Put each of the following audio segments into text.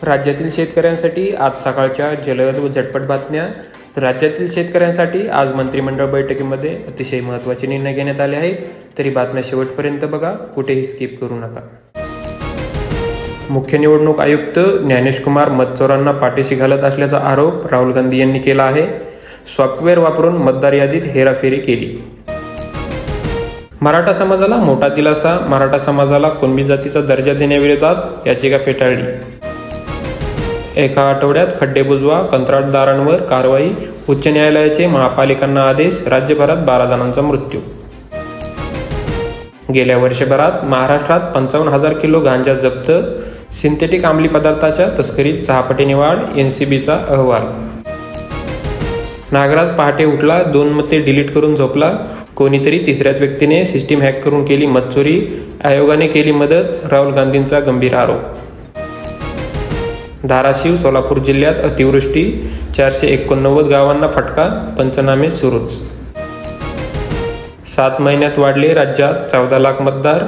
राज्यातील शेतकऱ्यांसाठी आज सकाळच्या जलद व झटपट बातम्या. राज्यातील शेतकऱ्यांसाठी आज मंत्रिमंडळ बैठकीमध्ये अतिशय महत्त्वाचे निर्णय घेण्यात आले आहेत. तरी बातम्या शेवटपर्यंत बघा, कुठेही स्किप करू नका. मुख्य निवडणूक आयुक्त ज्ञानेश कुमार मतचोरांना पाठीशी घालत असल्याचा आरोप राहुल गांधी यांनी केला आहे. सॉफ्टवेअर वापरून मतदार यादीत हेराफेरी केली. मराठा समाजाला मोठा दिलासा. मराठा समाजाला कुणबी जातीचा दर्जा देण्याविरोधात याचिका फेटाळली. एका आठवड्यात खड्डे बुजवा, कंत्राटदारांवर कारवाई. उच्च न्यायालयाचे महापालिकांना आदेश. राज्यभरात 12 जणांचा मृत्यू. गेल्या वर्षभरात महाराष्ट्रात 55,000 किलो गांजा जप्त. सिंथेटिक अंमली पदार्थाच्या तस्करीत 6 पटीने वाढ. NCBचा अहवाल. नागराज पहाटे उठला, 2 मते डिलीट करून झोपला. कोणीतरी तिसऱ्याच व्यक्तीने सिस्टीम हॅक करून केली मतचोरी. आयोगाने केली मदत. राहुल गांधींचा गंभीर आरोप. धाराशिव, सोलापूर जिल्ह्यात अतिवृष्टी. 489 गावांना फटका. पंचनामे सुरूच. 7 महिन्यात वाढले राज्यात 14 लाख मतदार.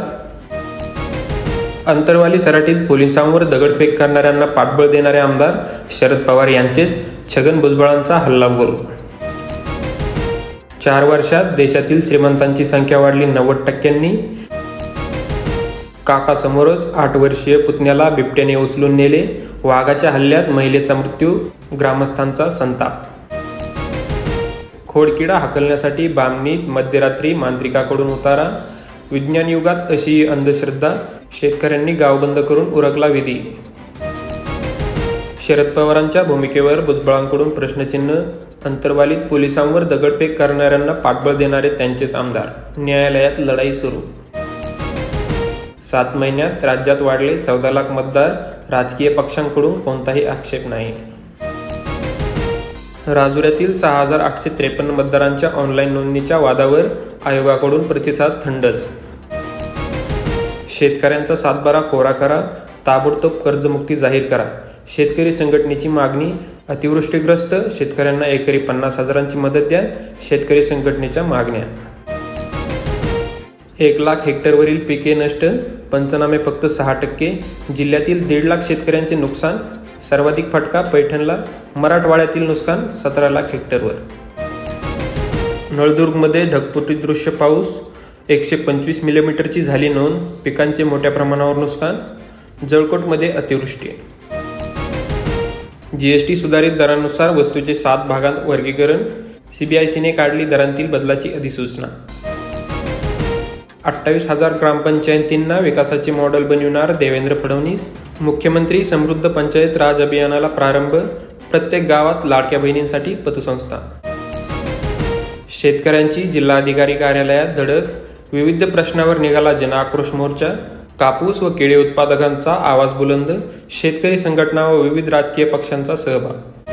अंतरवाली सराटीत पोलिसांवर दगडफेक करणाऱ्यांना पाठबळ देणारे आमदार शरद पवार यांचेच. छगन भुजबळांचा हल्लाबोल. 4 वर्षात देशातील श्रीमंतांची संख्या वाढली 90%. काकासमोरच 8 वर्षीय पुतण्याला बिबट्याने उचलून नेले. वाघाच्या हल्ल्यात महिलेचा मृत्यू. ग्रामस्थांचा संताप. खोडकिडा हाकलण्यासाठी बामणीत मध्यरात्री मांत्रिकाकडून उतारा. विज्ञान युगात अशी अंधश्रद्धा. शेतकऱ्यांनी गाव बंद करून उरकला विधी. शरद पवारांच्या भूमिकेवर भुजबळांकडून प्रश्नचिन्ह. अंतरवालीत पोलिसांवर दगडफेक करणाऱ्यांना पाठबळ देणारे त्यांचेच आमदार. न्यायालयात लढाई सुरू. 7 महिन्यात राज्यात वाढले 14 लाख मतदार. राजकीय पक्षांकडून कोणताही आक्षेप नाही. राजुऱ्यातील 6,853 मतदारांच्या ऑनलाईन नोंदणीच्या वादावर आयोगाकडून प्रतिसाद थंडच. शेतकऱ्यांचा सातबारा कोरा करा. ताबडतोब कर्जमुक्ती जाहीर करा. शेतकरी संघटनेची मागणी. अतिवृष्टीग्रस्त शेतकऱ्यांना एकरी 50,000ची मदत द्या. शेतकरी संघटनेच्या मागण्या. 1 लाख हेक्टरवरील पिके नष्ट. पंचनामे फक्त 6%. जिल्ह्यातील 1.5 लाख शेतकऱ्यांचे नुकसान. सर्वाधिक फटका पैठणला. मराठवाड्यातील नुकसान 17 लाख हेक्टरवर. नळदुर्गमध्ये ढगफुटी दृश्य पाऊस. 125 मिलीमीटरची झाली नोंद. पिकांचे मोठ्या प्रमाणावर नुकसान. जळकोटमध्ये अतिवृष्टी. GST सुधारित दरांनुसार वस्तूचे 7 भागांत वर्गीकरण. CBICने काढली दरांतील बदलाची अधिसूचना. 28,000 ग्रामपंचायतींना विकासाचे मॉडेल बनविणार देवेंद्र फडणवीस. मुख्यमंत्री समृद्ध पंचायत राज अभियानाला प्रारंभ. प्रत्येक गावात लाडक्या बहिणींसाठी पतसंस्था. शेतकऱ्यांची जिल्हाधिकारी कार्यालयात धडक. विविध प्रश्नावर निघाला जनाक्रोश मोर्चा. कापूस व केळी उत्पादकांचा आवाज बुलंद. शेतकरी संघटना व विविध राजकीय पक्षांचा सहभाग.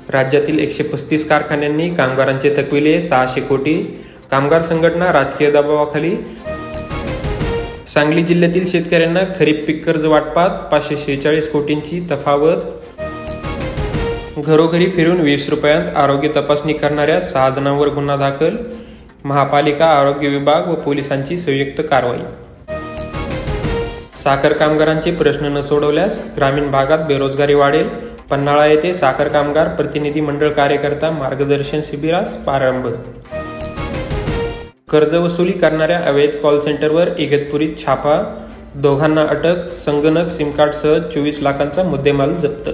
राज्यातील 135 कारखान्यांनी कामगारांचे थकविले 600 कोटी. कामगार संघटना राजकीय दबावाखाली. सांगली जिल्ह्यातील शेतकऱ्यांना खरीप पीक कर्ज वाटपात 546 कोटींची तफावत. घरोघरी फिरून 20 रुपयांत आरोग्य तपासणी करणाऱ्या 6 जणांवर गुन्हा दाखल. महापालिका, आरोग्य विभाग व पोलिसांची संयुक्त कारवाई. साखर कामगारांचे प्रश्न न सोडवल्यास ग्रामीण भागात बेरोजगारी वाढेल. पन्हाळा येथे साखर कामगार प्रतिनिधी मंडळ कार्यकर्ता मार्गदर्शन शिबिरास प्रारंभ. कर्ज वसुली करणाऱ्या अवैध कॉल सेंटरवर इगतपुरीत छापा. दोघांना अटक. संगणक, सिम कार्डसह 24 लाखांचा मुद्देमाल जप्त.